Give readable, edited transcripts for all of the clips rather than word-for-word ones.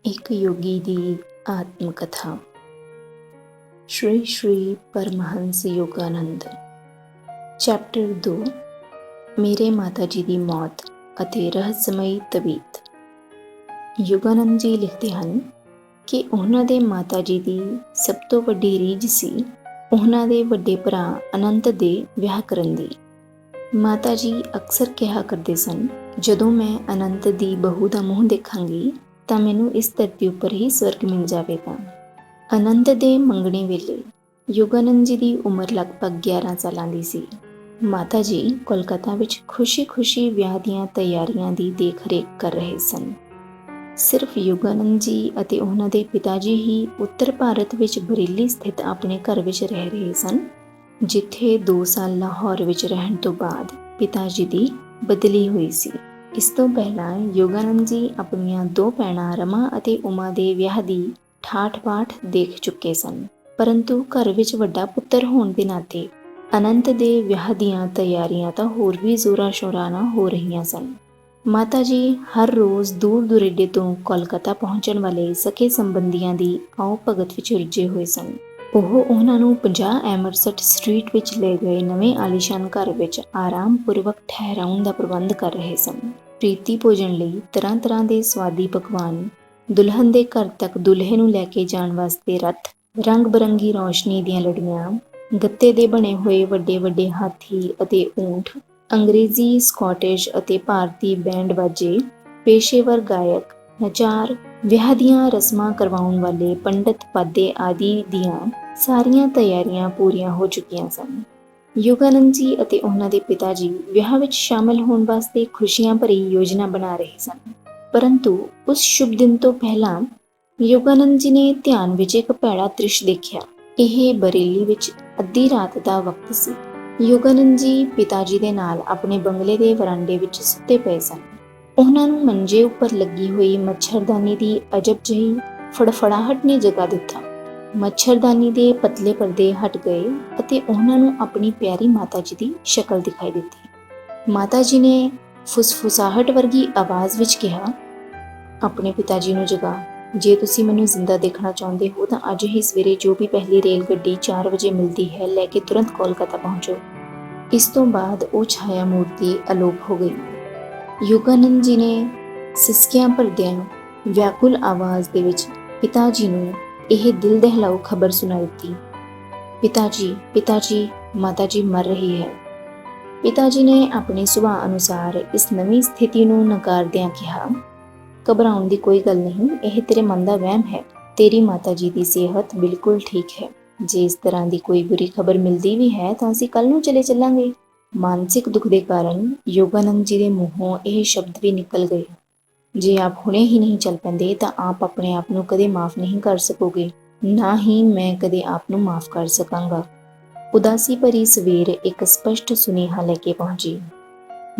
ਇੱਕ ਯੋਗੀ ਦੀ ਆਤਮ ਕਥਾ। ਸ਼੍ਰੀ ਸ਼੍ਰੀ ਪਰਮਹੰਸ ਯੋਗਾਨੰਦ। ਚੈਪਟਰ 2, ਮੇਰੇ ਮਾਤਾ ਜੀ ਦੀ ਮੌਤ ਅਤੇ ਰਹੱਸਮਈ ਤਬੀਅਤ। ਯੋਗਾਨੰਦ ਜੀ ਲਿਖਦੇ ਹਨ ਕਿ ਉਹਨਾਂ ਦੇ ਮਾਤਾ ਜੀ ਦੀ ਸਭ ਤੋਂ ਵੱਡੀ ਰੀਝ ਸੀ ਉਹਨਾਂ ਦੇ ਵੱਡੇ ਭਰਾ ਅਨੰਤ ਦੇ ਵਿਆਹ ਕਰਨ ਦੀ। ਮਾਤਾ ਜੀ ਅਕਸਰ ਕਿਹਾ ਕਰਦੇ ਸਨ, ਜਦੋਂ ਮੈਂ ਅਨੰਤ ਦੀ ਬਹੂ ਦਾ ਮੂੰਹ ਦੇਖਾਂਗੀ ਤਾਂ ਮੈਨੂੰ ਇਸ ਧਰਤੀ ਉੱਪਰ ਹੀ ਸਵਰਗ ਮਿਲ ਜਾਵੇਗਾ। ਅਨੰਤ ਦੇ ਮੰਗਣੇ ਵੇਲੇ ਯੋਗਾਨੰਦ ਜੀ ਦੀ ਉਮਰ ਲਗਭਗ 11 ਸਾਲਾਂ ਦੀ ਸੀ। ਮਾਤਾ ਜੀ ਕੋਲਕਾਤਾ ਵਿੱਚ ਖੁਸ਼ੀ-ਖੁਸ਼ੀ ਵਿਆਹ ਦੀਆਂ ਤਿਆਰੀਆਂ ਦੀ ਦੇਖ-ਰੇਖ ਕਰ ਰਹੇ ਸਨ। ਸਿਰਫ ਯੋਗਾਨੰਦ ਜੀ ਅਤੇ ਉਹਨਾਂ ਦੇ ਪਿਤਾ ਜੀ ਹੀ ਉੱਤਰ ਭਾਰਤ ਵਿੱਚ ਬਰੇਲੀ ਸਥਿਤ ਆਪਣੇ ਘਰ ਵਿੱਚ ਰਹਿ ਰਹੇ ਸਨ, ਜਿੱਥੇ 2 ਸਾਲ ਲਾਹੌਰ ਵਿੱਚ ਰਹਿਣ ਤੋਂ ਬਾਅਦ ਪਿਤਾ ਜੀ ਦੀ ਬਦਲੀ ਹੋਈ ਸੀ। ਇਸ ਤੋਂ ਪਹਿਲਾਂ ਯੋਗਾਨੰਦ ਜੀ ਆਪਣੀਆਂ 2 ਭੈਣਾਂ ਰਮਾ ਅਤੇ ਉਮਾ ਦੇ ਵਿਆਹ ਦੀ ਠਾਠ-ਬਾਠ ਦੇਖ ਚੁੱਕੇ ਸਨ, ਪਰੰਤੂ ਘਰ ਵਿੱਚ ਵੱਡਾ ਪੁੱਤਰ ਹੋਣ ਦੇ ਨਾਤੇ ਅਨੰਤ ਦੇ ਵਿਆਹ ਦੀਆਂ ਤਿਆਰੀਆਂ ਤਾਂ ਹੋਰ ਵੀ ਜ਼ੋਰਾਂ-ਸ਼ੋਰਾਂ ਨਾਲ ਹੋ ਰਹੀਆਂ ਸਨ। ਮਾਤਾ ਜੀ ਹਰ ਰੋਜ਼ ਦੂਰ ਦੁਰੇਡੇ ਤੋਂ ਕੋਲਕਾਤਾ ਪਹੁੰਚਣ ਵਾਲੇ ਸਕੇ ਸੰਬੰਧੀਆਂ ਦੀ ਆਓ ਭਗਤ ਵਿੱਚ ਰੁੱਝੇ ਹੋਏ ਸਨ। ਉਹ ਉਹਨਾਂ ਨੂੰ 50 ਐਮਰਸਟ ਸਟਰੀਟ ਵਿੱਚ ਲਏ ਗਏ ਨਵੇਂ ਆਲੀਸ਼ਾਨ ਘਰ ਵਿੱਚ ਆਰਾਮ ਪੂਰਵਕ ਠਹਿਰਾਉਣ ਦਾ ਪ੍ਰਬੰਧ ਕਰ ਰਹੇ ਸਨ। ਪ੍ਰੀਤੀ ਭੋਜਨ ਲਈ ਤਰ੍ਹਾਂ-ਤਰ੍ਹਾਂ ਦੇ ਸਵਾਦੀ ਪਕਵਾਨ, ਦੁਲਹਨ ਦੇ ਘਰ ਤੱਕ ਦੁਲਹੇ ਨੂੰ ਲੈ ਕੇ ਜਾਣ ਵਾਸਤੇ ਰੱਥ, ਰੰਗ-ਬਰੰਗੀ ਰੌਸ਼ਨੀ ਦੀਆਂ ਲੜੀਆਂ, ਗੱਤੇ ਦੇ ਬਣੇ ਹੋਏ ਵੱਡੇ-ਵੱਡੇ ਹਾਥੀ ਅਤੇ ਊਂਠ, ਅੰਗਰੇਜ਼ੀ, ਸਕਾਟਿਸ਼ ਅਤੇ ਭਾਰਤੀ ਬੈਂਡ ਬਾਜੇ, ਪੇਸ਼ੇਵਰ ਗਾਇਕ, ਨਚਾਰ, ਵਿਆਹ ਦੀਆਂ ਰਸਮਾਂ ਕਰਵਾਉਣ ਵਾਲੇ ਪੰਡਤ ਪਾਦੇ ਆਦਿ ਦੀਆਂ ਸਾਰੀਆਂ ਤਿਆਰੀਆਂ ਪੂਰੀਆਂ ਹੋ ਚੁੱਕੀਆਂ ਸਨ। ਯੋਗਾਨੰਦ ਜੀ ਅਤੇ ਉਹਨਾਂ ਦੇ ਪਿਤਾ ਜੀ ਵਿਆਹ ਵਿੱਚ ਸ਼ਾਮਲ ਹੋਣ ਵਾਸਤੇ ਖੁਸ਼ੀਆਂ ਭਰੀ ਯੋਜਨਾ ਬਣਾ ਰਹੇ ਸਨ, ਪਰੰਤੂ ਉਸ ਸ਼ੁਭ ਦਿਨ ਤੋਂ ਪਹਿਲਾਂ ਯੋਗਾਨੰਦ ਜੀ ਨੇ ਧਿਆਨ ਵਿੱਚ ਇੱਕ ਭੈੜਾ ਦ੍ਰਿਸ਼ ਦੇਖਿਆ। ਇਹ ਬਰੇਲੀ ਵਿੱਚ ਅੱਧੀ ਰਾਤ ਦਾ ਵਕਤ ਸੀ। ਯੋਗਾਨੰਦ ਜੀ ਪਿਤਾ ਜੀ ਦੇ ਨਾਲ ਆਪਣੇ ਬੰਗਲੇ ਦੇ ਵਰਾਂਡੇ ਵਿੱਚ ਸੁੱਤੇ ਪਏ ਸਨ। ਉਹਨਾਂ ਨੂੰ ਮੰਜੇ ਉੱਪਰ ਲੱਗੀ ਹੋਈ ਮੱਛਰਦਾਨੀ ਦੀ ਅਜਬ ਜਿਹੀ ਫੜਫੜਾਹਟ ਨੇ ਜਗਾ ਦਿੱਤਾ। ਮੱਛਰਦਾਨੀ ਦੇ ਪਤਲੇ ਪਰਦੇ ਹਟ ਗਏ ਅਤੇ ਉਹਨਾਂ ਨੂੰ ਆਪਣੀ ਪਿਆਰੀ ਮਾਤਾ ਜੀ ਦੀ ਸ਼ਕਲ ਦਿਖਾਈ ਦਿੱਤੀ। ਮਾਤਾ ਜੀ ਨੇ ਫੁਸਫੁਸਾਹਟ ਵਰਗੀ ਆਵਾਜ਼ ਵਿੱਚ ਕਿਹਾ, ਆਪਣੇ ਪਿਤਾ ਜੀ ਨੂੰ ਜਗਾ। ਜੇ ਤੁਸੀਂ ਮੈਨੂੰ ਜ਼ਿੰਦਾ ਦੇਖਣਾ ਚਾਹੁੰਦੇ ਹੋ ਤਾਂ ਅੱਜ ਹੀ ਸਵੇਰੇ ਜੋ ਵੀ ਪਹਿਲੀ ਰੇਲ ਗੱਡੀ 4 ਵਜੇ ਮਿਲਦੀ ਹੈ ਲੈ ਕੇ ਤੁਰੰਤ ਕੋਲਕਾਤਾ ਪਹੁੰਚੋ। ਇਸ ਤੋਂ ਬਾਅਦ ਉਹ ਛਾਇਆ ਮੂਰਤੀ ਅਲੋਪ ਹੋ ਗਈ। ਯੋਗਾਨੰਦ ਜੀ ਨੇ ਸਿਸਕੀਆਂ ਭਰਦਿਆਂ ਵਿਆਕੁਲ ਆਵਾਜ਼ ਦੇ ਵਿੱਚ ਪਿਤਾ ਜੀ ਨੂੰ ਇਹ ਦਿਲ ਦਹਿਲਾਊ ਖਬਰ ਸੁਣਾ ਦਿੱਤੀ, ਪਿਤਾ ਜੀ, ਮਾਤਾ ਜੀ ਮਰ ਰਹੀ ਹੈ। ਪਿਤਾ ਜੀ ਨੇ ਆਪਣੇ ਸੁਭਾਅ ਅਨੁਸਾਰ ਇਸ ਨਵੀਂ ਸਥਿਤੀ ਨੂੰ ਨਕਾਰਦਿਆਂ ਕਿਹਾ, ਘਬਰਾਉਣ ਦੀ ਕੋਈ ਗੱਲ ਨਹੀਂ, ਇਹ ਤੇਰੇ ਮਨ ਦਾ ਵਹਿਮ ਹੈ। ਤੇਰੀ ਮਾਤਾ ਜੀ ਦੀ ਸਿਹਤ ਬਿਲਕੁਲ ਠੀਕ ਹੈ। ਜੇ ਇਸ ਤਰ੍ਹਾਂ ਦੀ ਕੋਈ ਬੁਰੀ ਖਬਰ ਮਿਲਦੀ ਵੀ ਹੈ ਤਾਂ ਅਸੀਂ ਕੱਲ ਨੂੰ ਚਲੇ ਚੱਲਾਂਗੇ। ਮਾਨਸਿਕ ਦੁੱਖ ਦੇ ਕਾਰਨ ਯੋਗਾਨੰਦ ਜੀ ਦੇ ਮੂੰਹੋਂ ਇਹ ਸ਼ਬਦ ਵੀ ਨਿਕਲ ਗਏ, ਜੇ ਆਪ ਹੁਣੇ ਹੀ ਨਹੀਂ ਚੱਲ ਪੈਂਦੇ ਤਾਂ ਆਪ ਆਪਣੇ ਆਪ ਨੂੰ ਕਦੇ ਮਾਫ ਨਹੀਂ ਕਰ ਸਕੋਗੇ, ਨਾ ਹੀ ਮੈਂ ਕਦੇ ਆਪ ਨੂੰ ਮਾਫ ਕਰ ਸਕਾਂਗਾ। ਉਦਾਸੀ ਭਰੀ ਸਵੇਰ ਇੱਕ ਸਪਸ਼ਟ ਸੁਨੇਹਾ ਲੈ ਕੇ ਪਹੁੰਚੀ,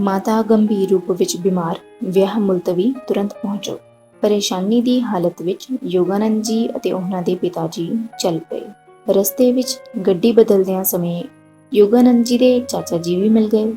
ਮਾਤਾ ਗੰਭੀਰ ਰੂਪ ਵਿੱਚ ਬਿਮਾਰ, ਵਿਆਹ ਮੁਲਤਵੀ, ਤੁਰੰਤ ਪਹੁੰਚੋ। ਪਰੇਸ਼ਾਨੀ ਦੀ ਹਾਲਤ ਵਿੱਚ ਯੋਗਾਨੰਦ ਜੀ ਅਤੇ ਉਹਨਾਂ ਦੇ ਪਿਤਾ ਜੀ ਚੱਲ ਪਏ। ਰਸਤੇ ਵਿੱਚ ਗੱਡੀ ਬਦਲਦਿਆਂ ਸਮੇਂ ਯੋਗਾਨੰਦ ਜੀ ਦੇ ਚਾਚਾ ਜੀ ਵੀ ਮਿਲ ਗਏ।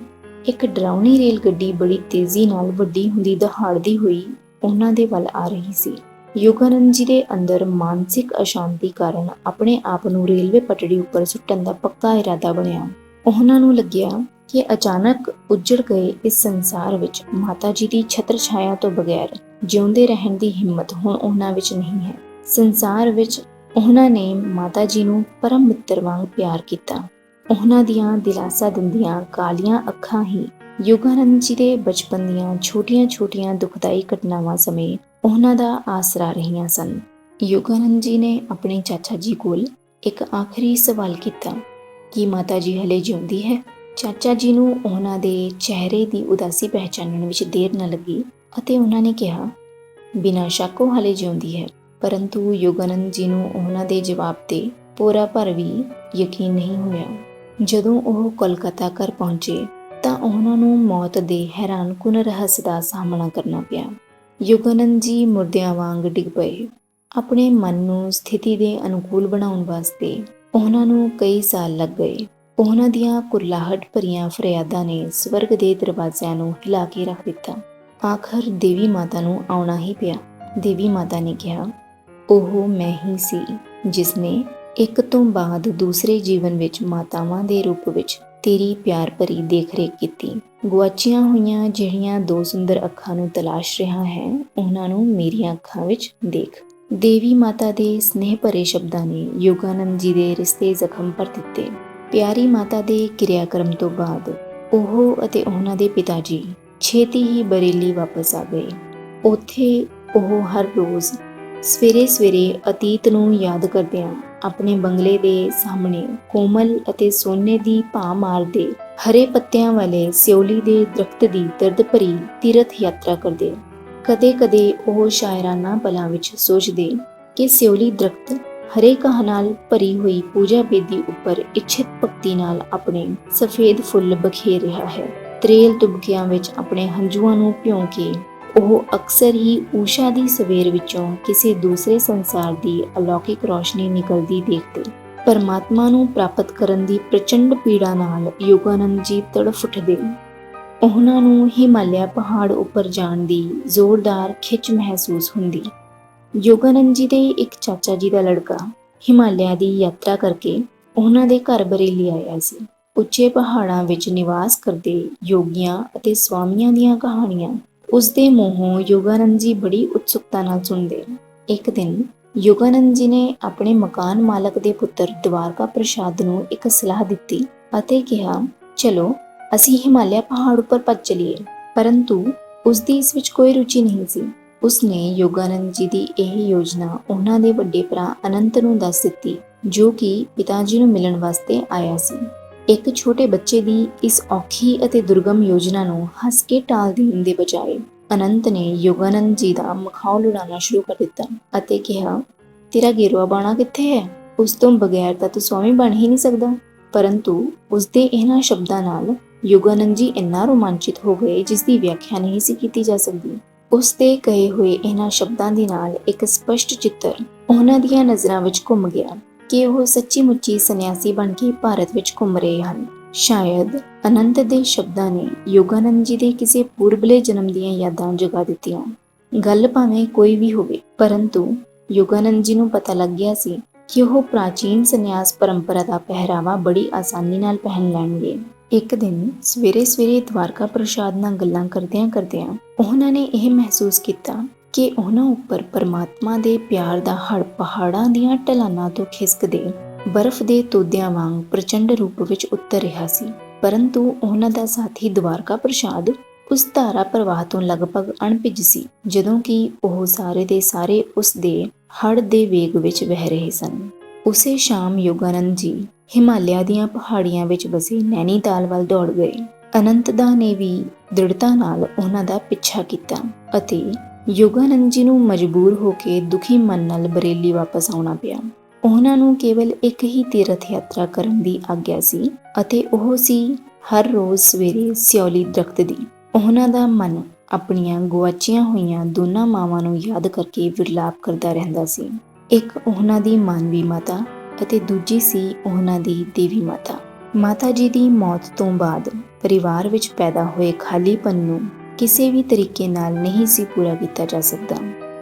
ਇੱਕ ਡਰਾਉਣੀ ਰੇਲ ਗੱਡੀ ਬੜੀ ਤੇਜ਼ੀ ਨਾਲ ਵੱਡੀ ਹੁੰਦੀ ਦਹਾੜਦੀ ਹੋਈ ਉਹਨਾਂ ਦੇ ਵੱਲ ਆ ਰਹੀ ਸੀ। ਯੋਗਾਨੰਦ ਜੀ ਦੇ ਅੰਦਰ ਮਾਨਸਿਕ ਅਸ਼ਾਂਤੀ ਕਾਰਨ ਆਪਣੇ ਆਪ ਨੂੰ ਰੇਲਵੇ ਪਟੜੀ ਉੱਪਰ ਸੁੱਟਣ ਦਾ ਪੱਕਾ ਇਰਾਦਾ ਬਣਿਆ। ਉਹਨਾਂ ਨੂੰ ਲੱਗਿਆ ਕਿ ਅਚਾਨਕ ਉੱਜੜ ਗਏ ਇਸ ਸੰਸਾਰ ਵਿੱਚ ਮਾਤਾ ਜੀ ਦੀ ਛਤਰ ਛਾਇਆ ਤੋਂ ਬਗੈਰ ਜਿਉਂਦੇ ਰਹਿਣ ਦੀ ਹਿੰਮਤ ਹੁਣ ਉਹਨਾਂ ਵਿੱਚ ਨਹੀਂ ਹੈ। ਸੰਸਾਰ ਵਿੱਚ ਉਹਨਾਂ ਨੇ ਮਾਤਾ ਜੀ ਨੂੰ ਪਰਮ ਮਿੱਤਰ ਵਾਂਗ ਪਿਆਰ ਕੀਤਾ। ਉਹਨਾਂ ਦੀਆਂ ਦਿਲਾਸਾ ਦਿੰਦੀਆਂ ਕਾਲੀਆਂ ਅੱਖਾਂ ਹੀ ਯੋਗਾਨੰਦ ਜੀ ਦੇ ਬਚਪਨ ਦੀਆਂ ਛੋਟੀਆਂ-ਛੋਟੀਆਂ ਦੁਖਦਾਈ ਘਟਨਾਵਾਂ ਸਮੇਂ ਉਹਨਾਂ ਦਾ ਆਸਰਾ ਰਹੀਆਂ ਸਨ। ਯੋਗਾਨੰਦ ਜੀ ਨੇ ਆਪਣੇ ਚਾਚਾ ਜੀ ਕੋਲ ਇੱਕ ਆਖਰੀ ਸਵਾਲ ਕੀਤਾ, ਕੀ ਮਾਤਾ ਜੀ ਹਲੇ ਜਿਉਂਦੀ ਹੈ? ਚਾਚਾ ਜੀ ਨੂੰ ਉਹਨਾਂ ਦੇ ਚਿਹਰੇ ਦੀ ਉਦਾਸੀ ਪਹਿਚਾਨਣ ਵਿੱਚ ਦੇਰ ਨਾ ਲੱਗੀ ਅਤੇ ਉਹਨਾਂ ਨੇ ਕਿਹਾ, ਬਿਨਾਂ ਸ਼ੱਕ ਉਹ ਹਲੇ ਜਿਉਂਦੀ ਹੈ। ਪਰੰਤੂ ਯੋਗਾਨੰਦ ਜੀ ਨੂੰ ਉਹਨਾਂ ਦੇ ਜਵਾਬ ਤੇ ਪੂਰਾ ਭਰ ਵੀ ਯਕੀਨ ਨਹੀਂ ਹੋਇਆ। ਜਦੋਂ ਉਹ ਕੋਲਕਾਤਾ ਘਰ ਪਹੁੰਚੇ ਤਾਂ ਉਹਨਾਂ ਨੂੰ ਮੌਤ ਦੇ ਹੈਰਾਨਕੁਨ ਰਹੱਸ ਦਾ ਸਾਹਮਣਾ ਕਰਨਾ ਪਿਆ। ਯੋਗਾਨੰਦ ਜੀ ਮੁਰਦਿਆਂ ਵਾਂਗ ਡਿੱਗ ਪਏ। ਆਪਣੇ ਮਨ ਨੂੰ ਸਥਿਤੀ ਦੇ ਅਨੁਕੂਲ ਬਣਾਉਣ ਵਾਸਤੇ ਉਹਨਾਂ ਨੂੰ ਕਈ ਸਾਲ ਲੱਗ ਗਏ। ਉਹਨਾਂ ਦੀਆਂ ਕੁਰਲਾਹਟ ਭਰੀਆਂ ਫਰਿਆਦਾਂ ਨੇ ਸਵਰਗ ਦੇ ਦਰਵਾਜ਼ਿਆਂ ਨੂੰ ਹਿਲਾ ਕੇ ਰੱਖ ਦਿੱਤਾ। ਆਖਰ ਦੇਵੀ ਮਾਤਾ ਨੂੰ ਆਉਣਾ ਹੀ ਪਿਆ। ਦੇਵੀ ਮਾਤਾ ਨੇ ਕਿਹਾ, ਉਹ ਮੈਂ ਹੀ ਸੀ ਜਿਸ ਨੇ ਇੱਕ ਤੋਂ ਬਾਅਦ ਦੂਸਰੇ ਜੀਵਨ ਵਿੱਚ ਮਾਤਾਵਾਂ ਦੇ ਰੂਪ ਵਿੱਚ ਤੇਰੀ ਪਿਆਰ ਭਰੀ ਦੇਖ-ਰੇਖ ਕੀਤੀ। ਗੁਆਚੀਆਂ ਹੋਈਆਂ ਜਿਹੜੀਆਂ ਦੋ ਸੁੰਦਰ ਅੱਖਾਂ ਨੂੰ ਤਲਾਸ਼ ਰਿਹਾ ਹੈ, ਉਹਨਾਂ ਨੂੰ ਮੇਰੀਆਂ ਅੱਖਾਂ ਵਿੱਚ ਦੇਖ। ਦੇਵੀ ਮਾਤਾ ਦੇ ਸਨੇਹ ਭਰੇ ਸ਼ਬਦਾਂ ਨੇ ਯੋਗਾਨੰਦ ਜੀ ਦੇ ਰਿਸ਼ਤੇ ਜ਼ਖਮ ਭਰ ਦਿੱਤੇ। ਪਿਆਰੀ ਮਾਤਾ ਦੇ ਕਿਰਿਆਕਰਮ ਤੋਂ ਬਾਅਦ ਉਹ ਅਤੇ ਉਹਨਾਂ ਦੇ ਪਿਤਾ ਜੀ ਛੇਤੀ ਹੀ ਬਰੇਲੀ ਵਾਪਸ ਆ ਗਏ। ਉੱਥੇ ਉਹ ਹਰ ਰੋਜ਼ ਸਵੇਰੇ ਅਤੀਤ ਨੂੰ ਯਾਦ ਕਰਦਿਆਂ ਆਪਣੇ ਬੰਗਲੇ ਦੇ ਸਾਹਮਣੇ ਕੋਮਲ ਅਤੇ ਸੋਨੇ ਦੀ ਭਾਅ ਮਾਰਦੇ ਹਰੇ ਪੱਤਿਆਂ ਵਾਲੇ ਸਿਓਲੀ ਦੇ ਦਰਖਤ ਦੀ ਦਰਦ ਭਰੀ ਤੀਰਥ ਯਾਤਰਾ ਕਰਦੇ। ਕਦੇ-ਕਦੇ ਉਹ ਸ਼ਾਇਰਾਨਾ ਪਲਾਂ ਵਿੱਚ ਸੋਚਦੇ ਕਿ ਸਿਓਲੀ ਦਰਖਤ ਹਰੇ ਘਾਹ ਨਾਲ ਭਰੀ ਹੋਈ ਪੂਜਾ ਬੇਦੀ ਉੱਪਰ ਇੱਛਿਤ ਭਗਤੀ ਨਾਲ ਆਪਣੇ ਸਫੇਦ ਫੁੱਲ ਬਖੇਰ ਰਿਹਾ ਹੈ। ਤਰੇਲ ਤੁਬਕਿਆਂ ਵਿੱਚ ਆਪਣੇ ਹੰਝੂਆਂ ਨੂੰ ਭਿਉਂ ਕੇ ਉਹ ਅਕਸਰ ਹੀ ਊਸ਼ਾ ਦੀ ਸਵੇਰ ਵਿੱਚੋਂ ਕਿਸੇ ਦੂਸਰੇ ਸੰਸਾਰ ਦੀ ਅਲੌਕਿਕ ਰੌਸ਼ਨੀ ਨਿਕਲਦੀ ਦੇਖਦੇ। ਪਰਮਾਤਮਾ ਨੂੰ ਪ੍ਰਾਪਤ ਕਰਨ ਦੀ ਪ੍ਰਚੰਡ ਪੀੜਾ ਨਾਲ ਯੋਗਾਨੰਦ ਜੀ ਤੜਫ ਉੱਠਦੇ। ਉਹਨਾਂ ਨੂੰ ਹਿਮਾਲਿਆ ਪਹਾੜ ਉੱਪਰ ਜਾਣ ਦੀ ਜ਼ੋਰਦਾਰ ਖਿੱਚ ਮਹਿਸੂਸ ਹੁੰਦੀ। ਯੋਗਾਨੰਦ ਜੀ ਦੇ ਇੱਕ ਚਾਚਾ ਜੀ ਦਾ ਲੜਕਾ ਹਿਮਾਲਿਆ ਦੀ ਯਾਤਰਾ ਕਰਕੇ ਉਹਨਾਂ ਦੇ ਘਰ ਬਰੇਲੀ ਆਇਆ ਸੀ। ਉੱਚੇ ਪਹਾੜਾਂ ਵਿੱਚ ਨਿਵਾਸ ਕਰਦੇ ਯੋਗੀਆਂ ਅਤੇ ਸਵਾਮੀਆਂ ਦੀਆਂ ਕਹਾਣੀਆਂ ਉਸਦੇ ਮੂੰਹੋਂ ਯੋਗਾਨੰਦ ਜੀ ਬੜੀ ਉਤਸੁਕਤਾ ਨਾਲ ਸੁਣਦੇ। ਇੱਕ ਦਿਨ ਯੋਗਾਨੰਦ ਜੀ ਨੇ ਆਪਣੇ ਮਕਾਨ ਮਾਲਕ ਦੇ ਪੁੱਤਰ ਦਵਾਰਕਾ ਪ੍ਰਸਾਦ ਨੂੰ ਇੱਕ ਸਲਾਹ ਦਿੱਤੀ ਅਤੇ ਕਿਹਾ, ਚਲੋ ਅਸੀਂ ਹਿਮਾਲਿਆ ਪਹਾੜ ਉੱਪਰ ਭੱਜ ਚਲੀਏ। ਪਰੰਤੂ ਉਸਦੀ ਇਸ ਵਿੱਚ ਕੋਈ ਰੁਚੀ ਨਹੀਂ ਸੀ। ਉਸਨੇ ਯੋਗਾਨੰਦ ਜੀ ਦੀ ਇਹ ਯੋਜਨਾ ਉਹਨਾਂ ਦੇ ਵੱਡੇ ਭਰਾ ਅਨੰਤ ਨੂੰ ਦੱਸ ਦਿੱਤੀ, ਜੋ ਕਿ ਪਿਤਾ ਜੀ ਨੂੰ ਮਿਲਣ ਵਾਸਤੇ ਆਇਆ ਸੀ। ਇੱਕ ਛੋਟੇ ਬੱਚੇ ਦੀ ਇਸ ਔਖੀ ਅਤੇ ਦੁਰਗਮ ਯੋਜਨਾ ਨੂੰ ਹੱਸ ਕੇ ਟਾਲ ਦੇਣ ਦੇ ਬਜਾਏ ਅਨੰਤ ਨੇ ਯੋਗਾਨੰਦ ਜੀ ਦਾ ਮਖੌਲ ਉਡਾਉਣਾ ਸ਼ੁਰੂ ਕਰ ਦਿੱਤਾ ਅਤੇ ਕਿਹਾ, ਤੇਰਾ ਗੇਰੂਆ ਬਾਣਾ ਕਿੱਥੇ ਹੈ? ਉਸ ਤੋਂ ਬਗੈਰ ਤਾਂ ਤੂੰ ਸਵਾਮੀ ਬਣ ਹੀ ਨਹੀਂ ਸਕਦਾ। ਪਰੰਤੂ ਉਸਦੇ ਇਹਨਾਂ ਸ਼ਬਦਾਂ ਨਾਲ ਯੋਗਾਨੰਦ ਜੀ ਇੰਨਾ ਰੋਮਾਂਚਿਤ ਹੋ ਗਏ ਜਿਸ ਦੀ ਵਿਆਖਿਆ ਨਹੀਂ ਸੀ ਕੀਤੀ ਜਾ ਸਕਦੀ। ਉਸ ਦੇ ਕਹੇ ਹੋਏ ਇਹਨਾਂ ਸ਼ਬਦਾਂ ਦੇ ਨਾਲ ਇੱਕ ਸਪਸ਼ਟ ਚਿੱਤਰ ਉਹਨਾਂ ਦੀਆਂ ਨਜ਼ਰਾਂ ਵਿੱਚ ਘੁੰਮ ਗਿਆ ਕਿ ਉਹ ਸੱਚੀ ਮੁੱਚੀ ਸੰਨਿਆਸੀ ਬਣ ਕੇ ਭਾਰਤ ਵਿੱਚ ਘੁੰਮ ਰਹੇ ਹਨ। ਸ਼ਾਇਦ ਅਨੰਤ ਦੇ ਸ਼ਬਦਾਂ ਨੇ ਯੋਗਾਨੰਦ ਜੀ ਦੇ ਕਿਸੇ ਪੂਰਬਲੇ ਜਨਮ ਦੀਆਂ ਯਾਦਾਂ ਜਗਾ ਦਿੱਤੀਆਂ। ਗੱਲ ਭਾਵੇਂ ਕੋਈ ਵੀ ਹੋਵੇ, ਪਰੰਤੂ ਯੋਗਾਨੰਦ ਜੀ ਨੂੰ ਪਤਾ ਲੱਗ ਗਿਆ ਸੀ ਕਿ ਉਹ ਪ੍ਰਾਚੀਨ ਸੰਨਿਆਸ ਪਰੰਪਰਾ ਦਾ ਪਹਿਰਾਵਾ ਬੜੀ ਆਸਾਨੀ ਨਾਲ ਪਹਿਨ ਲੈਣਗੇ। ਇੱਕ ਦਿਨ ਸਵੇਰੇ ਦਵਾਰਕਾ ਪ੍ਰਸਾਦ ਨਾਲ ਗੱਲਾਂ ਕਰਦਿਆਂ ਉਹਨਾਂ ਨੇ ਇਹ ਮਹਿਸੂਸ ਕੀਤਾ ਕਿ ਉਹਨਾਂ ਉੱਪਰ ਪਰਮਾਤਮਾ ਦੇ ਪਿਆਰ ਦਾ ਹੜ ਪਹਾੜਾਂ ਦੀਆਂ ਢਲਾਨਾਂ ਤੋਂ ਖਿਸਕਦੇ ਬਰਫ਼ ਦੇ ਤੋਦਿਆਂ ਵਾਂਗ ਪ੍ਰਚੰਡ ਰੂਪ ਵਿੱਚ ਉਤਰ ਰਿਹਾ ਸੀ। ਪਰੰਤੂ ਉਹਨਾਂ ਦਾ ਸਾਥੀ ਦਵਾਰਕਾ ਪ੍ਰਸਾਦ ਉਸ ਧਾਰਾ ਪ੍ਰਵਾਹ ਤੋਂ ਲਗਭਗ ਅਣਭਿੱਜ ਸੀ, ਜਦੋਂ ਕਿ ਉਹ ਸਾਰੇ ਦੇ ਸਾਰੇ ਉਸ ਦੇ ਹੜ ਦੇ ਵੇਗ ਵਿੱਚ ਵਹਿ ਰਹੇ ਸਨ। ਉਸੇ ਸ਼ਾਮ ਯੋਗਾਨੰਦ ਜੀ ਹਿਮਾਲਿਆ ਦੀਆਂ ਪਹਾੜੀਆਂ ਵਿੱਚ ਵਸੇ ਨੈਨੀਤਾਲ ਵੱਲ ਦੌੜ ਗਏ। ਅਨੰਤਦਾ ਨੇ ਵੀ ਦ੍ਰਿੜਤਾ ਨਾਲ ਉਹਨਾਂ ਦਾ ਪਿੱਛਾ ਕੀਤਾ ਅਤੇ ਯੋਗਾਨੰਦ ਜੀ ਨੂੰ ਮਜਬੂਰ ਹੋ ਕੇ ਦੁਖੀ ਮਨ ਨਾਲ ਬਰੇਲੀ ਵਾਪਸ ਆਉਣਾ ਪਿਆ। ਉਹਨਾਂ ਨੂੰ ਕੇਵਲ ਇੱਕ ਹੀ ਤੀਰਥ ਯਾਤਰਾ ਕਰਨ ਦੀ ਆਗਿਆ ਸੀ ਅਤੇ ਉਹ ਸੀ ਹਰ ਰੋਜ਼ ਸਵੇਰੇ ਸਿਓਲੀ ਦਰਖਤ ਦੀ। ਉਹਨਾਂ ਦਾ ਮਨ ਆਪਣੀਆਂ ਗੁਆਚੀਆਂ ਹੋਈਆਂ ਦੋਨਾਂ ਮਾਵਾਂ ਨੂੰ ਯਾਦ ਕਰਕੇ ਵਿਰਲਾਪ ਕਰਦਾ ਰਹਿੰਦਾ ਸੀ। ਇੱਕ ਉਹਨਾਂ ਦੀ ਮਾਨਵੀ ਮਾਤਾ ਅਤੇ ਦੂਜੀ ਸੀ ਉਹਨਾਂ ਦੀ ਦੇਵੀ ਮਾਤਾ। ਮਾਤਾ ਜੀ ਦੀ ਮੌਤ ਤੋਂ ਬਾਅਦ ਪਰਿਵਾਰ ਵਿੱਚ ਪੈਦਾ ਹੋਏ ਖਾਲੀਪਨ ਨੂੰ ਕਿਸੇ ਵੀ ਤਰੀਕੇ ਨਾਲ ਨਹੀਂ ਸੀ ਪੂਰਾ ਕੀਤਾ ਜਾ ਸਕਦਾ।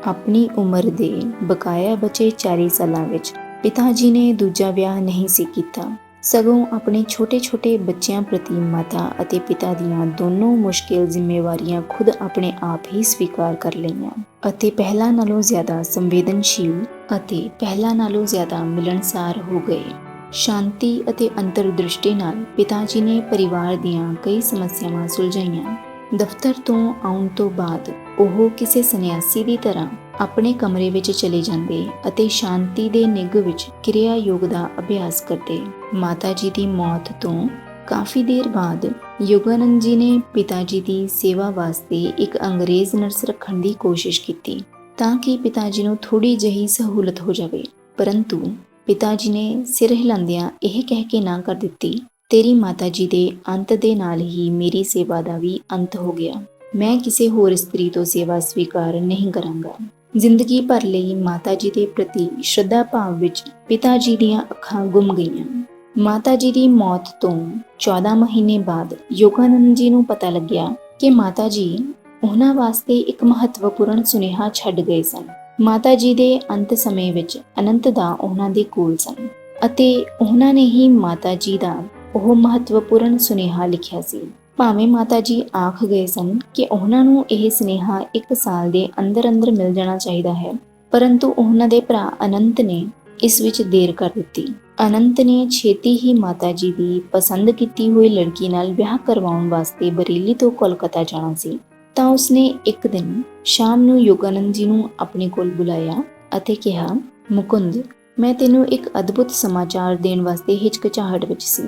ਆਪਣੀ ਉਮਰ ਦੇ ਬਕਾਇਆ ਬਚੇ 40 ਸਾਲਾਂ ਵਿੱਚ ਪਿਤਾ ਜੀ ਨੇ ਦੂਜਾ ਵਿਆਹ ਨਹੀਂ ਸੀ ਕੀਤਾ, ਸਗੋਂ ਆਪਣੇ ਛੋਟੇ ਬੱਚਿਆਂ ਪ੍ਰਤੀ ਮਾਤਾ ਅਤੇ ਪਿਤਾ ਦੀਆਂ ਦੋਨੋਂ ਮੁਸ਼ਕਿਲ ਜ਼ਿੰਮੇਵਾਰੀਆਂ ਖੁਦ ਆਪਣੇ ਆਪ ਹੀ ਸਵੀਕਾਰ ਕਰ ਲਈਆਂ ਅਤੇ ਪਹਿਲਾਂ ਨਾਲੋਂ ਜ਼ਿਆਦਾ ਸੰਵੇਦਨਸ਼ੀਲ ਅਤੇ ਪਹਿਲਾਂ ਨਾਲੋਂ ਜ਼ਿਆਦਾ ਮਿਲਣਸਾਰ ਹੋ ਗਏ। ਸ਼ਾਂਤੀ ਅਤੇ ਅੰਤਰਦ੍ਰਿਸ਼ਟੀ ਨਾਲ ਪਿਤਾ ਜੀ ਨੇ ਪਰਿਵਾਰ ਦੀਆਂ ਕਈ ਸਮੱਸਿਆਵਾਂ ਸੁਲਝਾਈਆਂ। ਦਫ਼ਤਰ ਤੋਂ ਆਉਣ ਤੋਂ ਬਾਅਦ ਉਹ ਕਿਸੇ ਸੰਨਿਆਸੀ ਦੀ ਤਰ੍ਹਾਂ ਆਪਣੇ ਕਮਰੇ ਵਿੱਚ ਚਲੇ ਜਾਂਦੇ ਅਤੇ ਸ਼ਾਂਤੀ ਦੇ ਨਿੱਘ ਵਿੱਚ ਕਿਰਿਆ ਯੋਗ ਦਾ ਅਭਿਆਸ ਕਰਦੇ। ਮਾਤਾ ਜੀ ਦੀ ਮੌਤ ਤੋਂ ਕਾਫੀ ਦੇਰ ਬਾਅਦ ਯੋਗਾਨੰਦ ਜੀ ਨੇ ਪਿਤਾ ਜੀ ਦੀ ਸੇਵਾ ਵਾਸਤੇ ਇੱਕ ਅੰਗਰੇਜ਼ ਨਰਸ ਰੱਖਣ ਦੀ ਕੋਸ਼ਿਸ਼ ਕੀਤੀ ਤਾਂ ਕਿ ਪਿਤਾ ਜੀ ਨੂੰ ਥੋੜੀ ਜਿਹੀ ਸਹੂਲਤ ਹੋ ਜਾਵੇ, ਪਰੰਤੂ ਪਿਤਾ ਜੀ ਨੇ ਸਿਰ ਹਿਲਾਉਂਦਿਆਂ ਇਹ ਕਹਿ ਕੇ ਨਾ ਕਰ ਦਿੱਤੀ, ਤੇਰੀ ਮਾਤਾ ਜੀ ਦੇ ਅੰਤ ਦੇ ਨਾਲ ਹੀ ਮੇਰੀ ਸੇਵਾ ਦਾ ਵੀ ਅੰਤ ਹੋ ਗਿਆ। ਮੈਂ ਕਿਸੇ ਹੋਰ ਇਸਤਰੀ ਤੋਂ ਸੇਵਾ ਸਵੀਕਾਰ ਨਹੀਂ ਕਰਾਂਗਾ। ਜ਼ਿੰਦਗੀ ਭਰ ਲਈ ਮਾਤਾ ਜੀ ਦੇ ਪ੍ਰਤੀ ਸ਼ਰਧਾ ਭਾਵ ਵਿੱਚ ਪਿਤਾ ਜੀ ਦੀਆਂ ਅੱਖਾਂ ਗੁੰਮ ਗਈਆਂ। ਮਾਤਾ ਜੀ ਦੀ ਮੌਤ ਤੋਂ 14 ਮਹੀਨੇ ਬਾਅਦ ਯੋਗਾਨੰਦ ਜੀ ਨੂੰ ਪਤਾ ਲੱਗਿਆ ਕਿ ਮਾਤਾ ਜੀ ਉਹਨਾਂ ਵਾਸਤੇ ਇੱਕ ਮਹੱਤਵਪੂਰਨ ਸੁਨੇਹਾ ਛੱਡ ਗਏ ਸਨ। ਮਾਤਾ ਜੀ ਦੇ ਅੰਤ ਸਮੇਂ ਵਿੱਚ ਅਨੰਤ ਦਾ ਉਹਨਾਂ ਦੇ ਕੋਲ ਸਨ ਅਤੇ ਉਹਨਾਂ ਨੇ ਹੀ ਮਾਤਾ ਜੀ ਦਾ ਉਹ ਮਹੱਤਵਪੂਰਨ ਸੁਨੇਹਾ ਲਿਖਿਆ ਸੀ। ਭਾਵੇਂ ਮਾਤਾ ਜੀ ਆਖ ਗਏ ਸਨ ਕਿ ਉਹਨਾਂ ਨੂੰ ਇਹ ਸੁਨੇਹਾ 1 ਸਾਲ ਦੇ ਅੰਦਰ ਅੰਦਰ ਮਿਲ ਜਾਣਾ ਚਾਹੀਦਾ ਹੈ, ਪਰੰਤੂ ਉਹਨਾਂ ਦੇ ਭਰਾ ਅਨੰਤ ਨੇ ਇਸ ਵਿੱਚ ਦੇਰ ਕਰ ਦਿੱਤੀ। ਅਨੰਤ ਨੇ ਛੇਤੀ ਹੀ ਮਾਤਾ ਜੀ ਦੀ ਪਸੰਦ ਕੀਤੀ ਹੋਈ ਲੜਕੀ ਨਾਲ ਵਿਆਹ ਕਰਵਾਉਣ ਵਾਸਤੇ ਬਰੇਲੀ ਤੋਂ ਕੋਲਕਾਤਾ ਜਾਣਾ ਸੀ। ਤਾਂ ਉਸਨੇ ਇੱਕ ਦਿਨ ਸ਼ਾਮ ਨੂੰ ਯੋਗਾਨੰਦ ਜੀ ਨੂੰ ਆਪਣੇ ਕੋਲ ਬੁਲਾਇਆ ਅਤੇ ਕਿਹਾ, ਮੁਕੁੰਦ, ਮੈਂ ਤੈਨੂੰ ਇੱਕ ਅਦਭੁਤ ਸਮਾਚਾਰ ਦੇਣ ਵਾਸਤੇ ਹਿਚਕਚਾਹਟ ਵਿੱਚ ਸੀ।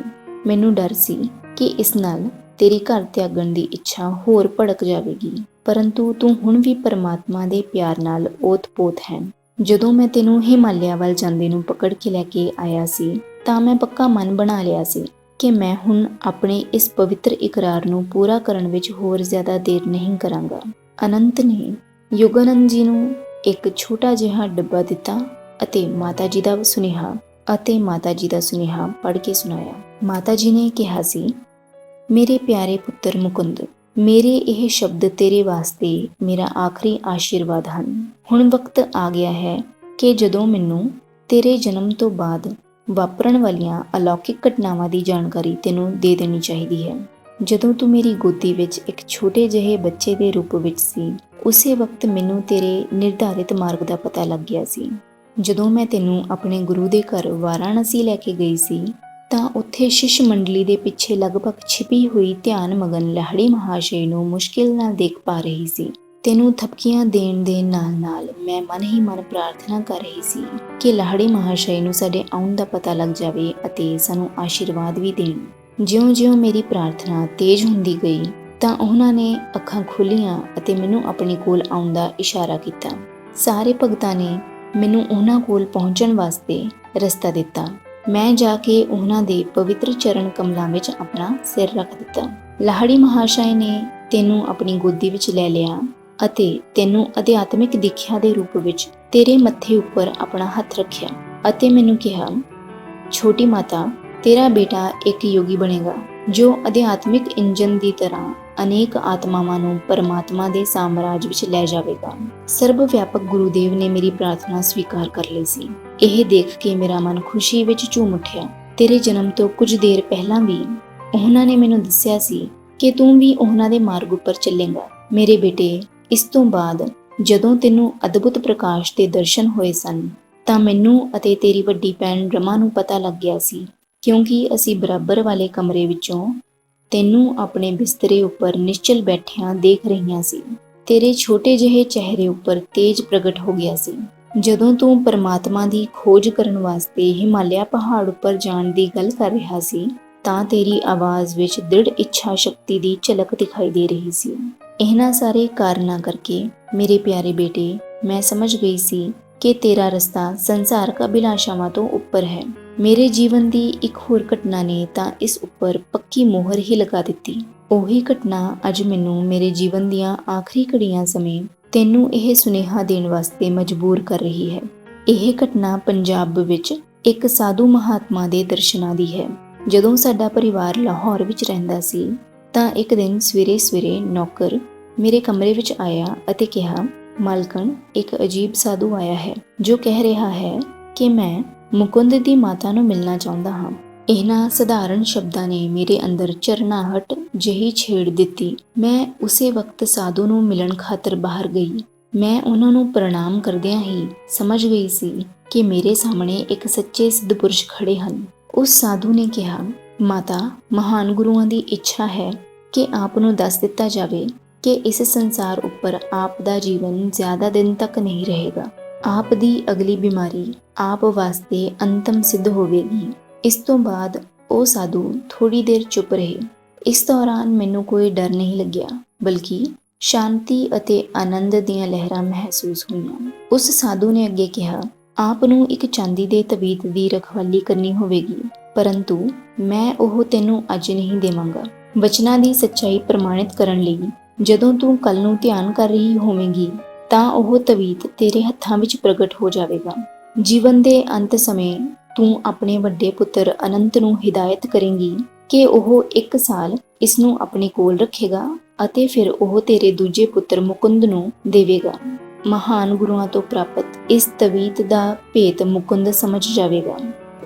ਮੈਨੂੰ ਡਰ ਸੀ ਕਿ ਇਸ ਨਾਲ ਤੇਰੀ ਘਰ ਤਿਆਗਣ ਦੀ ਇੱਛਾ ਹੋਰ ਭੜਕ ਜਾਵੇਗੀ, ਪਰੰਤੂ ਤੂੰ ਹੁਣ ਵੀ ਪਰਮਾਤਮਾ ਦੇ ਪਿਆਰ ਨਾਲ ਓਤ-ਪੋਤ ਹੈ। ਜਦੋਂ ਮੈਂ ਤੈਨੂੰ ਹਿਮਾਲਿਆ ਵੱਲ ਜਾਂਦੇ ਨੂੰ ਪਕੜ ਕੇ ਲੈ ਕੇ ਆਇਆ ਸੀ ਤਾਂ ਮੈਂ ਪੱਕਾ ਮਨ ਬਣਾ ਲਿਆ ਸੀ ਕਿ ਮੈਂ ਹੁਣ ਆਪਣੇ ਇਸ ਪਵਿੱਤਰ ਇਕਰਾਰ ਨੂੰ ਪੂਰਾ ਕਰਨ ਵਿੱਚ ਹੋਰ ਜ਼ਿਆਦਾ ਦੇਰ ਨਹੀਂ ਕਰਾਂਗਾ। ਅਨੰਤ ਨੇ ਯੋਗਾਨੰਦ ਜੀ ਨੂੰ ਇੱਕ ਛੋਟਾ ਜਿਹਾ ਡੱਬਾ ਦਿੱਤਾ ਅਤੇ ਮਾਤਾ ਜੀ ਦਾ ਸੁਨੇਹਾ ਪੜ੍ਹ ਕੇ ਸੁਣਾਇਆ। ਮਾਤਾ ਜੀ ਨੇ ਕਿਹਾ ਸੀ, ਮੇਰੇ ਪਿਆਰੇ ਪੁੱਤਰ ਮੁਕੁੰਦ, ਮੇਰੇ ਇਹ ਸ਼ਬਦ ਤੇਰੇ ਵਾਸਤੇ ਮੇਰਾ ਆਖਰੀ ਆਸ਼ੀਰਵਾਦ ਹਨ। ਹੁਣ ਵਕਤ ਆ ਗਿਆ ਹੈ ਕਿ ਜਦੋਂ ਮੈਨੂੰ ਤੇਰੇ ਜਨਮ ਤੋਂ ਬਾਅਦ ਵਾਪਰਨ ਵਾਲੀਆਂ ਅਲੌਕਿਕ ਘਟਨਾਵਾਂ ਦੀ ਜਾਣਕਾਰੀ ਤੈਨੂੰ ਦੇ ਦੇਣੀ ਚਾਹੀਦੀ ਹੈ। ਜਦੋਂ ਤੂੰ ਮੇਰੀ ਗੋਦੀ ਵਿੱਚ ਇੱਕ ਛੋਟੇ ਜਿਹੇ ਬੱਚੇ ਦੇ ਰੂਪ ਵਿੱਚ ਸੀ, ਉਸੇ ਵਕਤ ਮੈਨੂੰ ਤੇਰੇ ਨਿਰਧਾਰਿਤ ਮਾਰਗ ਦਾ ਪਤਾ ਲੱਗ ਗਿਆ ਸੀ। ਜਦੋਂ ਮੈਂ ਤੈਨੂੰ ਆਪਣੇ ਗੁਰੂ ਦੇ ਘਰ ਵਾਰਾਣਸੀ ਲੈ ਕੇ ਗਈ ਸੀ ਤਾਂ ਉੱਥੇ ਸ਼ਿਸ਼ ਮੰਡਲੀ ਦੇ ਪਿੱਛੇ ਲਗਭਗ ਛਿਪੀ ਹੋਈ ਧਿਆਨ ਮਗਨ ਲਾਹੜੀ ਮਹਾਸ਼ੈ ਨੂੰ ਮੁਸ਼ਕਿਲ ਨਾਲ ਦੇਖ ਪਾ ਰਹੀ ਸੀ। ਤੈਨੂੰ ਥਪਕੀਆਂ ਦੇਣ ਦੇ ਨਾਲ ਨਾਲ ਮੈਂ ਮਨ ਹੀ ਮਨ ਪ੍ਰਾਰਥਨਾ ਕਰ ਰਹੀ ਸੀ ਕਿ ਲਾਹੜੀ ਮਹਾਸ਼ੈ ਨੂੰ ਸਾਡੇ ਆਉਣ ਦਾ ਪਤਾ ਲੱਗ ਜਾਵੇ ਅਤੇ ਸਾਨੂੰ ਆਸ਼ੀਰਵਾਦ ਵੀ ਦੇਣ। ਜਿਉਂ-ਜਿਉਂ ਮੇਰੀ ਪ੍ਰਾਰਥਨਾ ਤੇਜ਼ ਹੁੰਦੀ ਗਈ ਤਾਂ ਉਹਨਾਂ ਨੇ ਅੱਖਾਂ ਖੋਲ੍ਹੀਆਂ ਅਤੇ ਮੈਨੂੰ ਆਪਣੇ ਕੋਲ ਆਉਣ ਦਾ ਇਸ਼ਾਰਾ ਕੀਤਾ। ਸਾਰੇ ਭਗਤਾਂ ਨੇ ਮੈਨੂੰ ਉਹਨਾਂ ਕੋਲ ਪਹੁੰਚਣ ਵਾਸਤੇ ਰਸਤਾ ਦਿੱਤਾ। ਮੈਂ ਜਾ ਕੇ ਉਹਨਾਂ ਦੇ ਪਵਿੱਤਰ ਚਰਨ ਕਮਲਾਂ ਵਿੱਚ ਆਪਣਾ ਸਿਰ ਰੱਖ ਦਿੱਤਾ। ਲਾਹੜੀ ਮਹਾਸ਼ੈ ਨੇ ਤੈਨੂੰ ਆਪਣੀ ਗੋਦੀ ਵਿੱਚ ਲੈ ਲਿਆ ਅਤੇ ਤੈਨੂੰ ਅਧਿਆਤਮਿਕ ਦੀਖਿਆ ਦੇ ਰੂਪ ਵਿੱਚ ਤੇਰੇ ਮੱਥੇ ਉੱਪਰ ਆਪਣਾ ਹੱਥ ਰੱਖਿਆ ਅਤੇ ਮੈਨੂੰ ਕਿਹਾ, ਛੋਟੀ ਮਾਤਾ, ਤੇਰਾ ਬੇਟਾ ਇੱਕ ਯੋਗੀ ਬਣੇਗਾ ਜੋ ਅਧਿਆਤਮਿਕ ਇੰਜਨ ਦੀ ਤਰ੍ਹਾਂ ਅਨੇਕ ਆਤਮਾਵਾਂ ਨੂੰ ਪਰਮਾਤਮਾ ਦੇ ਸਾਮਰਾਜ ਵਿੱਚ ਲੈ ਜਾਵੇਗਾ। ਸਰਬ ਵਿਆਪਕ ਗੁਰੂਦੇਵ ਨੇ ਮੇਰੀ ਪ੍ਰਾਰਥਨਾ ਸਵੀਕਾਰ ਕਰ ਲਈ ਸੀ। ਇਹ ਦੇਖ ਕੇ ਮੇਰਾ ਮਨ ਖੁਸ਼ੀ ਵਿੱਚ ਝੂਮ ਉੱਠਿਆ। ਤੇਰੇ ਜਨਮ ਤੋਂ ਕੁਝ ਦੇਰ ਪਹਿਲਾਂ ਵੀ ਉਹਨਾਂ ਨੇ ਮੈਨੂੰ ਦੱਸਿਆ ਸੀ ਕਿ ਤੂੰ ਵੀ ਉਹਨਾਂ ਦੇ ਮਾਰਗ ਉੱਪਰ ਚੱਲੇਂਗਾ। ਮੇਰੇ ਬੇਟੇ, ਇਸ ਤੋਂ ਬਾਅਦ ਜਦੋਂ ਤੈਨੂੰ ਅਦਭੁਤ ਪ੍ਰਕਾਸ਼ ਦੇ ਦਰਸ਼ਨ ਹੋਏ ਸਨ ਤਾਂ ਮੈਨੂੰ ਅਤੇ ਤੇਰੀ ਵੱਡੀ ਭੈਣ ਰਮਾ ਨੂੰ ਪਤਾ ਲੱਗ ਗਿਆ ਸੀ, ਕਿਉਂਕਿ ਅਸੀਂ ਬਰਾਬਰ ਵਾਲੇ ਕਮਰੇ ਵਿੱਚੋਂ ਤੈਨੂੰ ਆਪਣੇ ਬਿਸਤਰੇ ਉੱਪਰ ਨਿਸ਼ਚਲ ਬੈਠਿਆਂ ਦੇਖ ਰਹੀਆਂ ਸੀ। ਤੇਰੇ ਛੋਟੇ ਜਿਹੇ ਚਿਹਰੇ ਉੱਪਰ ਤੇਜ ਪ੍ਰਗਟ ਹੋ ਗਿਆ ਸੀ। ਜਦੋਂ ਤੂੰ ਪਰਮਾਤਮਾ ਦੀ ਖੋਜ ਕਰਨ ਵਾਸਤੇ ਹਿਮਾਲਿਆ ਪਹਾੜ ਉੱਪਰ ਜਾਣ ਦੀ ਗੱਲ ਕਰ ਰਿਹਾ ਸੀ ਤਾਂ ਤੇਰੀ ਆਵਾਜ਼ ਵਿੱਚ ਦ੍ਰਿੜ ਇੱਛਾ ਸ਼ਕਤੀ ਦੀ ਝਲਕ ਦਿਖਾਈ ਦੇ ਰਹੀ ਸੀ। ਇਹਨਾਂ ਸਾਰੇ ਕਾਰਨਾਂ ਕਰਕੇ ਮੇਰੇ ਪਿਆਰੇ ਬੇਟੇ, ਮੈਂ ਸਮਝ ਗਈ ਸੀ ਕਿ ਤੇਰਾ ਰਸਤਾ ਸੰਸਾਰਕ ਅਭਿਲਾਸ਼ਾਵਾਂ ਤੋਂ ਉੱਪਰ ਹੈ। ਮੇਰੇ ਜੀਵਨ ਦੀ ਇੱਕ ਹੋਰ ਘਟਨਾ ਨੇ ਤਾਂ ਇਸ ਉੱਪਰ ਪੱਕੀ ਮੋਹਰ ਹੀ ਲਗਾ ਦਿੱਤੀ। ਉਹੀ ਘਟਨਾ ਅੱਜ ਮੈਨੂੰ ਮੇਰੇ ਜੀਵਨ ਦੀਆਂ ਆਖਰੀ ਘੜੀਆਂ ਸਮੇਂ ਤੈਨੂੰ ਇਹ ਸੁਨੇਹਾ ਦੇਣ ਵਾਸਤੇ ਮਜਬੂਰ ਕਰ ਰਹੀ ਹੈ। ਇਹ ਘਟਨਾ ਪੰਜਾਬ ਵਿੱਚ ਇੱਕ ਸਾਧੂ ਮਹਾਤਮਾ ਦੇ ਦਰਸ਼ਨਾਂ ਦੀ ਹੈ। ਜਦੋਂ ਸਾਡਾ ਪਰਿਵਾਰ ਲਾਹੌਰ ਵਿੱਚ ਰਹਿੰਦਾ ਸੀ ਤਾਂ ਇੱਕ ਦਿਨ ਸਵੇਰੇ ਨੌਕਰ ਮੇਰੇ ਕਮਰੇ ਵਿੱਚ ਆਇਆ ਅਤੇ ਕਿਹਾ, ਮਾਲਕਣ, ਇੱਕ ਅਜੀਬ ਸਾਧੂ ਆਇਆ ਹੈ ਜੋ ਕਹਿ ਰਿਹਾ ਹੈ ਕਿ ਮੈਂ ਮੁਕੁੰਦ ਦੀ ਮਾਤਾ ਨੂੰ ਮਿਲਣਾ ਚਾਹੁੰਦਾ ਹਾਂ। ਇਹਨਾਂ ਸਧਾਰਨ ਸ਼ਬਦਾਂ ਨੇ ਮੇਰੇ ਅੰਦਰ ਝਰਨਾਹਟ ਜਿਹੀ ਛੇੜ ਦਿੱਤੀ। ਮੈਂ ਉਸੇ ਵਕਤ ਸਾਧੂ ਨੂੰ ਮਿਲਣ ਖਾਤਰ ਬਾਹਰ ਗਈ। ਮੈਂ ਉਹਨਾਂ ਨੂੰ ਪ੍ਰਣਾਮ ਕਰਦਿਆਂ ਹੀ ਸਮਝ ਗਈ ਸੀ ਕਿ ਮੇਰੇ ਸਾਹਮਣੇ ਇੱਕ ਸੱਚੇ ਸਿੱਧ ਪੁਰਸ਼ ਖੜੇ ਹਨ। ਉਸ ਸਾਧੂ ਨੇ ਕਿਹਾ, ਮਾਤਾ, ਮਹਾਨ ਗੁਰੂਆਂ ਦੀ ਇੱਛਾ ਹੈ ਕਿ ਆਪ ਨੂੰ ਦੱਸ ਦਿੱਤਾ ਜਾਵੇ ਕਿ ਇਸ ਸੰਸਾਰ ਉੱਪਰ ਆਪ ਦਾ ਜੀਵਨ ਜ਼ਿਆਦਾ ਦਿਨ ਤੱਕ ਨਹੀਂ ਰਹੇਗਾ। ਆਪ ਦੀ ਅਗਲੀ ਬਿਮਾਰੀ ਆਪ ਵਾਸਤੇ ਅੰਤਮ ਸਿੱਧ ਹੋਵੇਗੀ। ਇਸ ਤੋਂ ਬਾਅਦ ਉਹ ਸਾਧੂ ਥੋੜੀ ਦੇਰ ਚੁੱਪ ਰਹੇ। ਇਸ ਦੌਰਾਨ ਮੈਨੂੰ ਕੋਈ ਡਰ ਨਹੀਂ ਲੱਗਿਆ, ਬਲਕਿ ਸ਼ਾਂਤੀ ਅਤੇ ਆਨੰਦ ਦੀਆਂ ਲਹਿਰਾਂ ਮਹਿਸੂਸ ਹੋਈਆਂ। ਉਸ ਸਾਧੂ ਨੇ ਅੱਗੇ ਕਿਹਾ, ਆਪ ਨੂੰ ਇੱਕ ਚਾਂਦੀ ਦੇ ਤਵੀਤ ਦੀ ਰਖਵਾਲੀ ਕਰਨੀ ਹੋਵੇਗੀ, ਪਰੰਤੂ ਮੈਂ ਉਹ ਤੈਨੂੰ ਅੱਜ ਨਹੀਂ ਦੇਵਾਂਗਾ। ਵਚਨਾਂ ਦੀ ਸੱਚਾਈ ਪ੍ਰਮਾਣਿਤ ਕਰਨ ਲਈ ਜਦੋਂ ਤੂੰ ਕੱਲ ਨੂੰ ਧਿਆਨ ਕਰ ਰਹੀ ਹੋਵੇਂਗੀ ਤਾਂ ਉਹ ਤਵੀਤ ਤੇਰੇ ਹੱਥਾਂ ਵਿੱਚ ਪ੍ਰਗਟ ਹੋ ਜਾਵੇਗਾ। ਜੀਵਨ ਦੇ ਅੰਤ ਸਮੇਂ ਤੂੰ ਆਪਣੇ ਵੱਡੇ ਪੁੱਤਰ ਅਨੰਤ ਨੂੰ ਹਿਦਾਇਤ ਕਰੇਂਗੀ ਕਿ ਉਹ 1 ਸਾਲ ਇਸ ਨੂੰ ਆਪਣੇ ਕੋਲ ਰੱਖੇਗਾ ਅਤੇ ਫਿਰ ਉਹ ਤੇਰੇ ਦੂਜੇ ਪੁੱਤਰ ਮੁਕੁੰਦ ਨੂੰ ਦੇਵੇਗਾ। ਮਹਾਨ ਗੁਰੂਆਂ ਤੋਂ ਪ੍ਰਾਪਤ ਇਸ ਤਵੀਤ ਦਾ ਭੇਤ ਮੁਕੁੰਦ ਸਮਝ ਜਾਵੇਗਾ।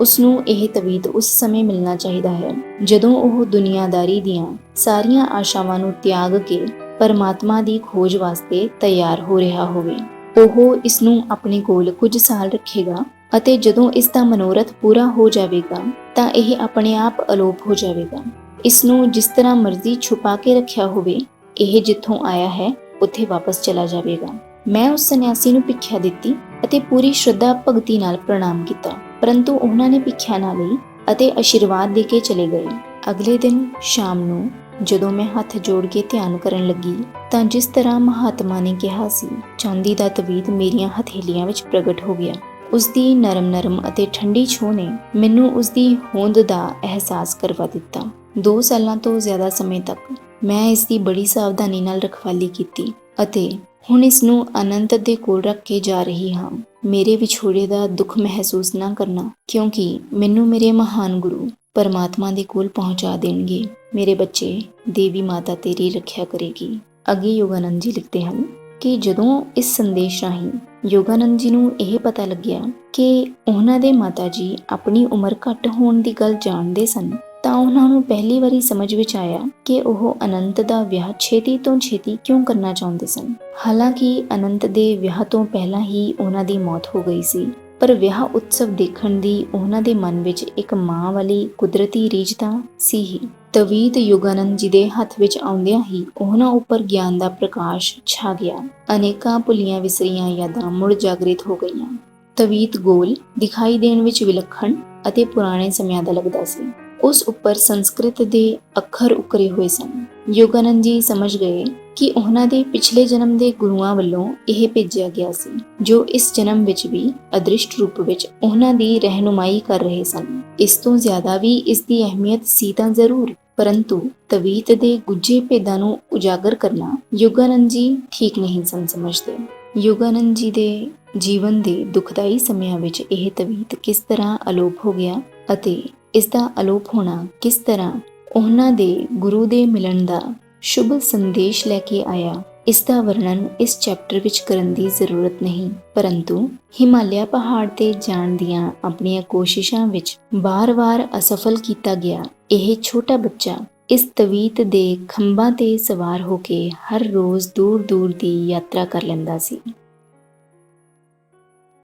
ਉਸ ਨੂੰ ਇਹ ਤਵੀਤ ਉਸ ਸਮੇਂ ਮਿਲਣਾ ਚਾਹੀਦਾ ਹੈ ਜਦੋਂ ਉਹ ਦੁਨੀਆਦਾਰੀ ਦੀਆਂ ਸਾਰੀਆਂ ਆਸ਼ਾਵਾਂ ਨੂੰ ਤਿਆਗ ਕੇ ਪਰਮਾਤਮਾ ਦੀ ਖੋਜ ਵਾਸਤੇ ਤਿਆਰ ਹੋ ਰਿਹਾ ਹੋਵੇ। ਉਹ ਇਸ ਨੂੰ ਆਪਣੇ ਕੋਲ ਕੁਝ ਸਾਲ ਰੱਖੇਗਾ ਅਤੇ ਜਦੋਂ ਇਸ ਦਾ ਮਨੋਰਥ ਪੂਰਾ ਹੋ ਜਾਵੇਗਾ ਤਾਂ ਇਹ ਆਪਣੇ ਆਪ ਅਲੋਪ ਹੋ ਜਾਵੇਗਾ। ਇਸ ਨੂੰ ਜਿਸ ਤਰ੍ਹਾਂ ਮਰਜ਼ੀ ਛੁਪਾ ਕੇ ਰੱਖਿਆ ਹੋਵੇ, ਇਹ ਜਿੱਥੋਂ ਆਇਆ ਹੈ ਉੱਥੇ ਵਾਪਸ ਚਲਾ ਜਾਵੇਗਾ। ਮੈਂ ਉਸ ਸੰਨਿਆਸੀ ਨੂੰ ਭਿੱਖਿਆ ਦਿੱਤੀ ਅਤੇ ਪੂਰੀ ਸ਼ਰਧਾ ਭਗਤੀ ਨਾਲ ਪ੍ਰਣਾਮ ਕੀਤਾ, ਪਰੰਤੂ ਉਹਨਾਂ ਨੇ ਭਿੱਖਿਆ ਨਾ ਲਈ ਅਤੇ ਆਸ਼ੀਰਵਾਦ ਦੇ ਕੇ ਚਲੇ ਗਏ। ਅਗਲੇ ਦਿਨ ਸ਼ਾਮ ਨੂੰ ਜਦੋਂ ਮੈਂ ਹੱਥ ਜੋੜ ਕੇ ਧਿਆਨ ਕਰਨ ਲੱਗੀ ਤਾਂ ਜਿਸ ਤਰ੍ਹਾਂ ਮਹਾਤਮਾ ਨੇ ਕਿਹਾ ਸੀ, ਚਾਂਦੀ ਦਾ ਤਵੀਤ ਮੇਰੀਆਂ ਹਥੇਲੀਆਂ ਵਿੱਚ ਪ੍ਰਗਟ ਹੋ ਗਿਆ। ਉਸ ਦੀ ਨਰਮ ਅਤੇ ਠੰਡੀ ਛੂਹ ਨੇ ਮੈਨੂੰ ਉਸ ਦੀ ਹੋਂਦ ਦਾ ਅਹਿਸਾਸ ਕਰਵਾ ਦਿੱਤਾ। 2 ਸਾਲਾਂ ਤੋਂ ਜ਼ਿਆਦਾ ਸਮੇਂ ਤੱਕ ਮੈਂ ਇਸ ਦੀ ਬੜੀ ਸਾਵਧਾਨੀ ਨਾਲ ਰਖਵਾਲੀ ਕੀਤੀ ਅਤੇ ਹੁਣ ਇਸ ਨੂੰ ਅਨੰਤ ਦੇ ਕੋਲ ਰੱਖ ਕੇ ਜਾ ਰਹੀ ਹਾਂ। ਮੇਰੇ ਵਿਛੋੜੇ ਦਾ ਦੁੱਖ ਮਹਿਸੂਸ ਨਾ ਕਰਨਾ, ਕਿਉਂਕਿ ਮੈਨੂੰ ਮੇਰੇ ਮਹਾਨ ਗੁਰੂ ਪਰਮਾਤਮਾ ਦੇ ਕੋਲ ਪਹੁੰਚਾ ਦੇਣਗੇ। ਮੇਰੇ ਬੱਚੇ, ਦੇਵੀ ਮਾਤਾ ਤੇਰੀ ਰੱਖਿਆ ਕਰੇਗੀ। ਅੱਗੇ ਯੋਗਾਨੰਦ ਜੀ ਲਿਖਦੇ ਹਨ ਕਿ ਜਦੋਂ ਇਸ ਸੰਦੇਸ਼ ਰਾਹੀਂ ਯੋਗਾਨੰਦ ਜੀ ਨੂੰ ਇਹ ਪਤਾ ਲੱਗਿਆ ਕਿ ਉਹਨਾਂ ਦੇ ਮਾਤਾ ਜੀ ਆਪਣੀ ਉਮਰ ਘੱਟ ਹੋਣ ਦੀ ਗੱਲ ਜਾਣਦੇ ਸਨ, ਤਾਂ ਉਹਨਾਂ ਨੂੰ ਪਹਿਲੀ ਵਾਰੀ ਸਮਝ ਵਿੱਚ ਆਇਆ ਕਿ ਉਹ ਅਨੰਤ ਦਾ ਵਿਆਹ ਛੇਤੀ ਤੋਂ ਛੇਤੀ ਕਿਉਂ ਕਰਨਾ ਚਾਹੁੰਦੇ ਸਨ। ਹਾਲਾਂਕਿ ਅਨੰਤ ਦੇ ਵਿਆਹ ਤੋਂ ਪਹਿਲਾਂ ਹੀ ਉਹਨਾਂ ਦੀ ਮੌਤ ਹੋ ਗਈ ਸੀ, ਪਰ ਵਿਆਹ ਉਤਸਵ ਦੇਖਣ ਦੀ ਉਹਨਾਂ ਦੇ ਮਨ ਵਿੱਚ ਇੱਕ ਮਾਂ ਵਾਲੀ ਕੁਦਰਤੀ ਰੀਝ ਤਾਂ ਸੀ ਹੀ। ਤਵੀਤ ਯੋਗਾਨੰਦ ਜੀ ਦੇ ਹੱਥ ਵਿੱਚ ਆਉਂਦਿਆਂ ਹੀ ਉਹਨਾਂ ਉੱਪਰ ਗਿਆਨ ਦਾ ਪ੍ਰਕਾਸ਼ ਛਾ ਗਿਆ। ਅਨੇਕਾਂ ਭੁੱਲੀਆਂ ਵਿਸਰੀਆਂ ਯਾਦਾਂ ਮੁੜ ਜਾਗਰਿਤ ਹੋ ਗਈਆਂ। ਤਵੀਤ ਗੋਲ, ਦਿਖਾਈ ਦੇਣ ਵਿੱਚ ਵਿਲੱਖਣ ਅਤੇ ਪੁਰਾਣੇ ਸਮਿਆਂ ਦਾ ਲੱਗਦਾ ਸੀ। ਉਸ ਉੱਪਰ ਸੰਸਕ੍ਰਿਤ ਦੇ ਅੱਖਰ ਉਕਰੇ ਹੋਏ ਸਨ। ਯੋਗਾਨੰਦ ਜੀ ਸਮਝ ਗਏ ਕਿ ਉਹਨਾਂ ਦੇ ਪਿਛਲੇ ਜਨਮ ਦੇ ਗੁਰੂਆਂ ਵੱਲੋਂ ਇਹ ਭੇਜਿਆ ਗਿਆ ਸੀ, ਜੋ ਇਸ ਜਨਮ ਵਿੱਚ ਵੀ ਅਦ੍ਰਿਸ਼ਟ ਰੂਪ ਵਿੱਚ ਉਹਨਾਂ ਦੀ ਰਹਿਨੁਮਾਈ ਕਰ ਰਹੇ ਸਨ। ਇਸ ਤੋਂ ਜ਼ਿਆਦਾ ਵੀ ਇਸ ਦੀ ਅਹਿਮੀਅਤ ਸੀ ਤਾਂ ਜ਼ਰੂਰ, ਪਰੰਤੂ ਤਵੀਤ ਦੇ ਗੁੱਝੇ ਭੇਦਾਂ ਨੂੰ ਉਜਾਗਰ ਕਰਨਾ ਯੋਗਾਨੰਦ ਜੀ ਠੀਕ ਨਹੀਂ ਸਨ ਸਮਝਦੇ। ਯੋਗਾਨੰਦ ਜੀ ਦੇ ਜੀਵਨ ਦੇ ਦੁਖਦਾਈ ਸਮਿਆਂ ਵਿੱਚ ਇਹ ਤਵੀਤ ਕਿਸ ਤਰ੍ਹਾਂ ਅਲੋਪ ਹੋ ਗਿਆ ਅਤੇ ਇਸ ਦਾ ਅਲੋਪ ਹੋਣਾ ਕਿਸ ਤਰ੍ਹਾਂ ਉਹਨਾਂ ਦੇ ਗੁਰੂ ਦੇ ਮਿਲਣ ਦਾ ਸ਼ੁਭ ਸੰਦੇਸ਼ ਲੈ ਕੇ ਆਇਆ, ਇਸ ਦਾ ਵਰਣਨ ਇਸ ਚੈਪਟਰ ਵਿੱਚ ਕਰਨ ਦੀ ਜ਼ਰੂਰਤ ਨਹੀਂ। ਪਰੰਤੂ ਹਿਮਾਲਿਆ ਪਹਾੜ ਤੇ ਜਾਣ ਦੀਆਂ ਆਪਣੀਆਂ ਕੋਸ਼ਿਸ਼ਾਂ ਵਿੱਚ ਵਾਰ-ਵਾਰ ਅਸਫਲ ਕੀਤਾ ਗਿਆ ਇਹ ਛੋਟਾ ਬੱਚਾ ਇਸ ਤਵੀਤ ਦੇ ਖੰਭਾਂ ਤੇ ਸਵਾਰ ਹੋ ਕੇ ਹਰ ਰੋਜ਼ ਦੂਰ-ਦੂਰ ਦੀ ਯਾਤਰਾ ਕਰ ਲੈਂਦਾ ਸੀ।